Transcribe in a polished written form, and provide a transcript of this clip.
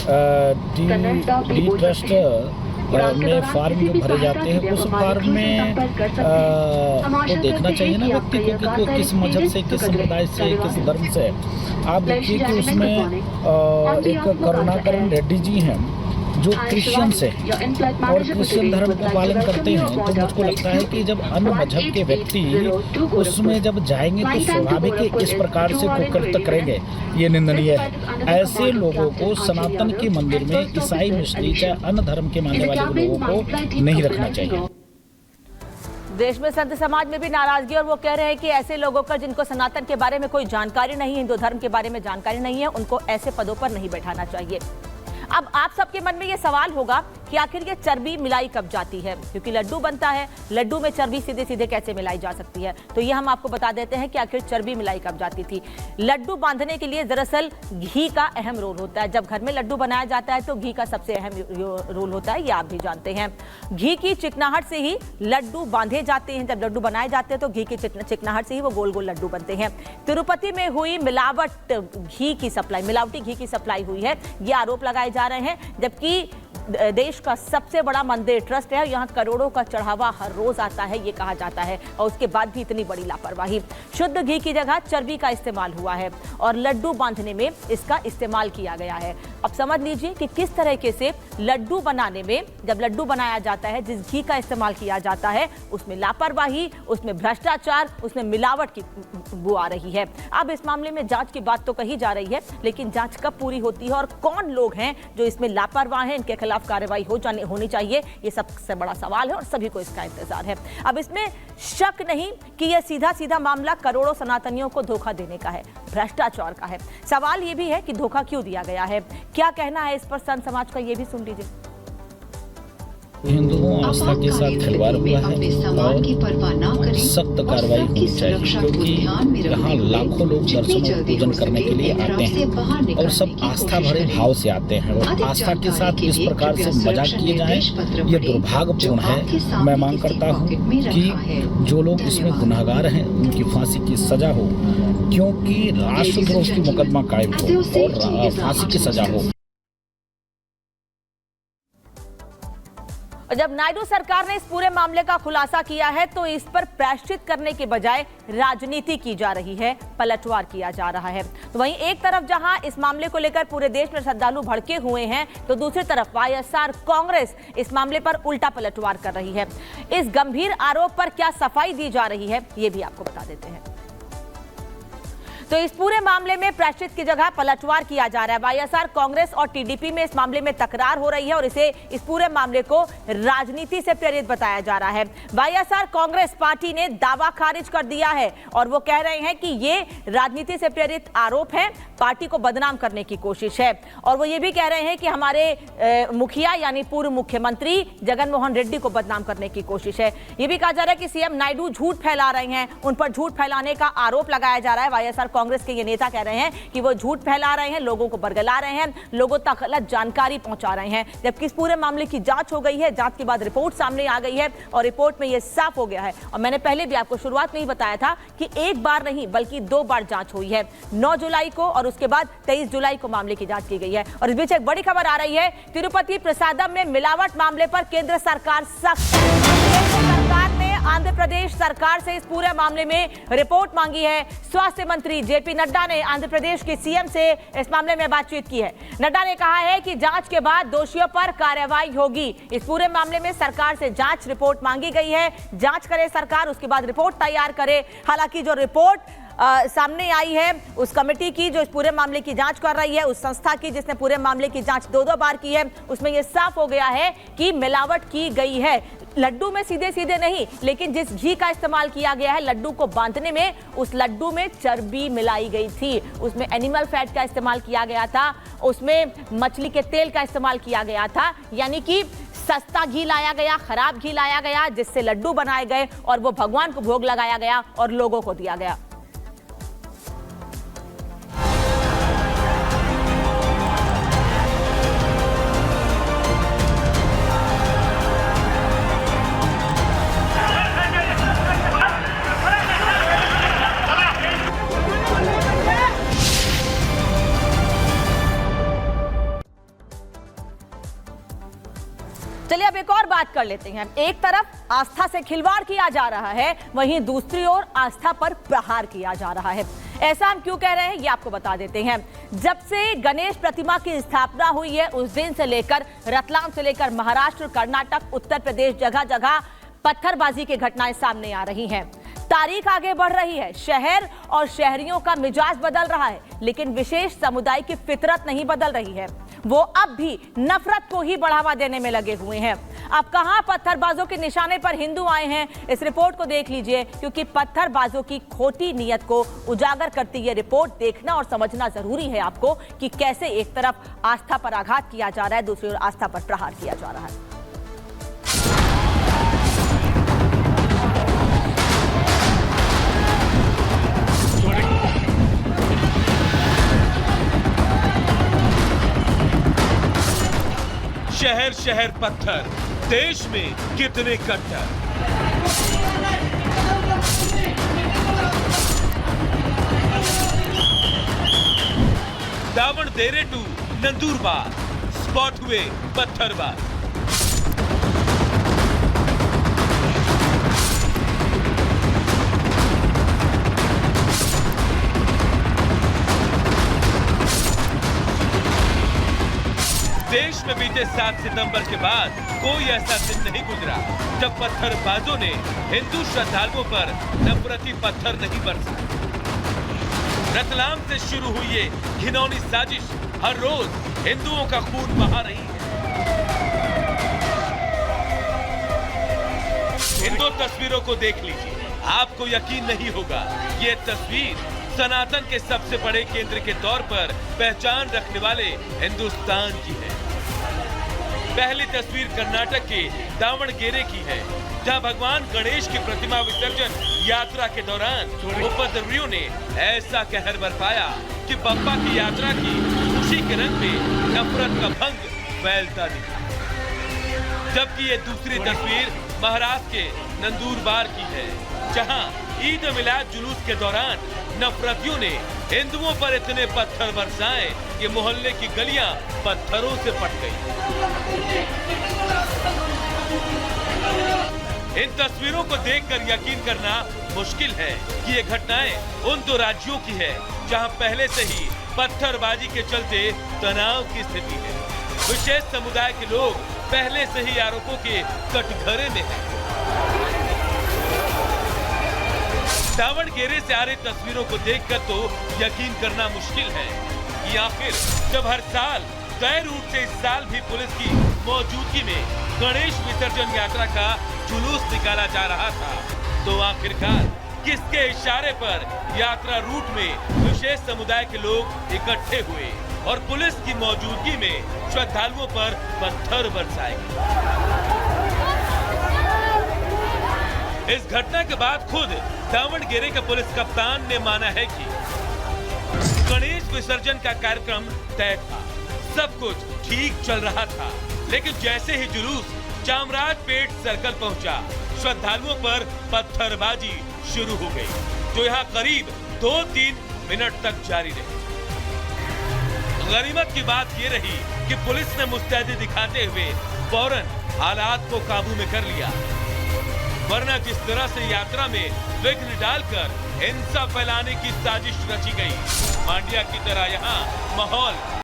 D trust में farm जो भरे जाते हैं उस फार्म में तो देखना चाहिए ना व्यक्ति को कि किस मजहब से, किस संप्रदाय से, किस धर्म से। आप देखिए कि उसमें एक करुणाकरण रेड्डी जी हैं जो क्रिश्चियन से और क्रिश्चियन धर्म को पालन करते हैं। तो मुझको लगता है कि जब अन्य मजहब के व्यक्ति उसमें जब जाएंगे तो स्वाभाविक इस प्रकार से कुकृत्य करेंगे, ये निंदनीय है। ऐसे लोगों को सनातन के मंदिर में ईसाई, मुस्लिम चाहे अन्य धर्म के मानने वाले लोगों को नहीं रखना चाहिए। देश में संत समाज में भी नाराजगी, और वो कह रहे हैं कि ऐसे लोगों का जिनको सनातन के बारे में कोई जानकारी नहीं है, हिंदू धर्म के बारे में जानकारी नहीं है, उनको ऐसे पदों पर नहीं बैठाना चाहिए। अब आप सबके मन में ये सवाल होगा कि आखिर ये चर्बी मिलाई कब जाती है, क्योंकि लड्डू बनता है, लड्डू में चर्बी सीधे सीधे कैसे मिलाई जा सकती है। तो ये हम आपको बता देते हैं कि आखिर चर्बी मिलाई कब जाती थी। लड्डू बांधने के लिए दरअसल घी का अहम रोल होता है। जब घर में लड्डू बनाया जाता है तो घी का सबसे अहम रोल होता है, ये आप भी जानते हैं। घी की चिकनाहट से ही लड्डू बांधे जाते हैं। जब लड्डू बनाए जाते हैं तो घी की चिकनाहट से ही वो गोल गोल लड्डू बनते हैं। तिरुपति में हुई मिलावट घी की सप्लाई, मिलावटी घी की सप्लाई हुई है, ये आरोप लगाए जा रहे हैं। जबकि देश का सबसे बड़ा मंदिर ट्रस्ट है, यहाँ करोड़ों का चढ़ावा हर रोज आता है, ये कहा जाता है, और उसके बाद भी इतनी बड़ी लापरवाही। शुद्ध घी की जगह चर्बी का इस्तेमाल हुआ है और लड्डू बांधने में इसका इस्तेमाल किया गया है। अब समझ लीजिए कि किस तरीके से लड्डू बनाने में, जब लड्डू बनाया जाता है, जिस घी का इस्तेमाल किया जाता है उसमें लापरवाही, उसमें भ्रष्टाचार, उसमें मिलावट की बू आ रही है। अब इस मामले में जांच की बात तो कही जा रही है, लेकिन जांच कब पूरी होती है और कौन लोग हैं जो इसमें लापरवाह हैं, इनके खिलाफ कार्रवाई होनी चाहिए, ये सबसे बड़ा सवाल है और सभी को इसका इंतजार है। अब इसमें शक नहीं कि यह सीधा सीधा मामला करोड़ों सनातनियों को धोखा देने का है, भ्रष्टाचार का है। सवाल यह भी है कि धोखा क्यों दिया गया है, क्या कहना है इस पर संत समाज का, ये भी सुन लीजिए। हिंदुओं आस्था के साथ खिलवाड़ हुआ है और सख्त कार्रवाई होनी चाहिए, क्योंकि यहाँ लाखों लोग दर्शन पूजन करने के लिए आते हैं और सब आस्था भरे भाव से आते हैं, और आस्था के साथ इस प्रकार से मजाक किए जाएं, ये दुर्भाग्यपूर्ण है। मैं मांग करता हूँ कि जो लोग इसमें गुनहगार हैं उनकी फांसी की सजा हो, क्योंकि राष्ट्रद्रोह की मुकदमा कायम हो और फांसी की सजा हो। और जब नायडू सरकार ने इस पूरे मामले का खुलासा किया है तो इस पर प्रायश्चित करने के बजाय राजनीति की जा रही है, पलटवार किया जा रहा है। तो वहीं एक तरफ जहां इस मामले को लेकर पूरे देश में श्रद्धालु भड़के हुए हैं, तो दूसरी तरफ वाईएसआर कांग्रेस इस मामले पर उल्टा पलटवार कर रही है। इस गंभीर आरोप पर क्या सफाई दी जा रही है, ये भी आपको बता देते हैं। तो इस पूरे मामले में प्रायश्चित की जगह पलटवार किया जा रहा है। वाईएसआर कांग्रेस और टीडीपी में इस मामले में तकरार हो रही है और इस पूरे मामले को राजनीति से प्रेरित बताया जा रहा है। वाईएसआर कांग्रेस पार्टी ने दावा खारिज कर दिया है और वो कह रहे हैं कि ये राजनीति से प्रेरित आरोप है, पार्टी को बदनाम करने की कोशिश है। और वो ये भी कह रहे हैं कि हमारे मुखिया यानी पूर्व मुख्यमंत्री जगन मोहन रेड्डी को बदनाम करने की कोशिश है। ये भी कहा जा रहा है कि सीएम नायडू झूठ फैला रहे हैं, उन पर झूठ फैलाने का आरोप लगाया जा रहा है। वाईएसआर कांग्रेस के ये नेता कह रहे हैं कि वो झूठ फैला रहे हैं, लोगों को बरगला रहे हैं, लोगों तक गलत जानकारी पहुंचा रहे हैं। जबकि इस पूरे मामले की जांच हो गई है, जांच के बाद रिपोर्ट सामने आ गई है और रिपोर्ट में ये साफ हो गया है। और मैंने पहले भी आपको शुरुआत में ही बताया था कि एक बार नहीं बल्कि 2 बार जांच हुई है, 9 जुलाई को और उसके बाद 23 जुलाई को मामले की जांच की गई है। और इस बीच एक बड़ी खबर आ रही है, तिरुपति प्रसादम में मिलावट मामले पर केंद्र सरकार सख्त। सरकार ने आंध्र प्रदेश सरकार से इस पूरे मामले में रिपोर्ट मांगी है। स्वास्थ्य मंत्री जेपी नड्डा ने आंध्र प्रदेश के सीएम से इस मामले में बातचीत की है। नड्डा ने कहा है कि जांच के बाद दोषियों पर कार्रवाई होगी। इस पूरे मामले में सरकार से जांच रिपोर्ट मांगी गई है, जांच करे सरकार, उसके बाद रिपोर्ट तैयार करे। हालांकि जो रिपोर्ट सामने आई है उस कमेटी की जो इस पूरे मामले की जांच कर रही है, उस संस्था की जिसने पूरे मामले की जांच 2 बार की है, उसमें यह साफ हो गया है कि मिलावट की गई है। लड्डू में सीधे सीधे नहीं, लेकिन जिस घी का इस्तेमाल किया गया है लड्डू को बांधने में, उस लड्डू में चर्बी मिलाई गई थी, उसमें एनिमल फैट का इस्तेमाल किया गया था, उसमें मछली के तेल का इस्तेमाल किया गया था। यानी कि सस्ता घी लाया गया, खराब घी लाया गया, जिससे लड्डू बनाए गए और वो भगवान को भोग लगाया गया और लोगों को दिया गया। चलिए अब एक और बात कर लेते हैं। एक तरफ आस्था से खिलवाड़ किया जा रहा है, वहीं दूसरी ओर आस्था पर प्रहार किया जा रहा है। ऐसा हम क्यों कह रहे हैं ये आपको बता देते हैं। जब से गणेश प्रतिमा की स्थापना हुई है उस दिन से लेकर रतलाम से लेकर महाराष्ट्र, कर्नाटक, उत्तर प्रदेश, जगह जगह पत्थरबाजी की घटनाएं सामने आ रही हैं। तारीख आगे बढ़ रही है, शहर और शहरियों का मिजाज बदल रहा है, लेकिन विशेष समुदाय की फितरत नहीं बदल रही है। वो अब भी नफरत को ही बढ़ावा देने में लगे हुए हैं। अब कहां पत्थरबाजों के निशाने पर हिंदू आए हैं, इस रिपोर्ट को देख लीजिए, क्योंकि पत्थरबाजों की खोटी नीयत को उजागर करती ये रिपोर्ट देखना और समझना जरूरी है आपको कि कैसे एक तरफ आस्था पर आघात किया जा रहा है, दूसरी ओर आस्था पर प्रहार किया जा रहा है। शहर शहर पत्थर, देश में कितने कट्टर। दावणगेरे टू नंदुरबार स्पॉट हुए पत्थरबाज। देश में बीते 7 सितंबर के बाद कोई ऐसा दिन नहीं गुजरा जब पत्थरबाजों ने हिंदू श्रद्धालुओं पर नफरती पत्थर नहीं बरसाए। रतलाम से शुरू हुई ये घिनौनी साजिश हर रोज हिंदुओं का खून बहा रही है। इन दो तस्वीरों को देख लीजिए, आपको यकीन नहीं होगा ये तस्वीर सनातन के सबसे बड़े केंद्र के तौर पर पहचान रखने वाले हिंदुस्तान की है। पहली तस्वीर कर्नाटक के दावणगेरे की है, जहां भगवान गणेश की प्रतिमा विसर्जन यात्रा के दौरान उपद्रवियों ने ऐसा कहर बरपाया कि बप्पा की यात्रा की खुशी के रंग में नफरत का भंग फैलता दिखा। जबकि ये दूसरी तस्वीर महाराष्ट्र के नंदुरबार की है, जहां ईद मिलाद जुलूस के दौरान नफरतियों ने हिंदुओं पर इतने पत्थर बरसाए कि मोहल्ले की गलियां पत्थरों से पट गई। इन तस्वीरों को देखकर यकीन करना मुश्किल है कि ये घटनाएं उन दो राज्यों की है जहां पहले से ही पत्थरबाजी के चलते तनाव की स्थिति है। विशेष समुदाय के लोग पहले से ही आरोपों के कटघरे में हैं। दावणगेरे से आ रही तस्वीरों को देखकर तो यकीन करना मुश्किल है कि आखिर जब हर साल तय रूट से इस साल भी पुलिस की मौजूदगी में गणेश विसर्जन यात्रा का जुलूस निकाला जा रहा था, तो आखिरकार किसके इशारे पर यात्रा रूट में विशेष समुदाय के लोग इकट्ठे हुए और पुलिस की मौजूदगी में श्रद्धालुओं पर पत्थर बरसाए गए। इस घटना के बाद खुद दावणगेरे के पुलिस कप्तान ने माना है कि गणेश विसर्जन का कार्यक्रम तय था, सब कुछ ठीक चल रहा था, लेकिन जैसे ही जुलूस चामराजपेट सर्कल पहुंचा, श्रद्धालुओं पर पत्थरबाजी शुरू हो गई, जो यहाँ करीब 2-3 मिनट तक जारी रही। गनीमत की बात ये रही कि पुलिस ने मुस्तैदी दिखाते हुए फौरन हालात को काबू में कर लिया, वरना जिस तरह से यात्रा में विघ्न डालकर हिंसा फैलाने की साजिश रची गई, मांड्या की तरह यहाँ माहौल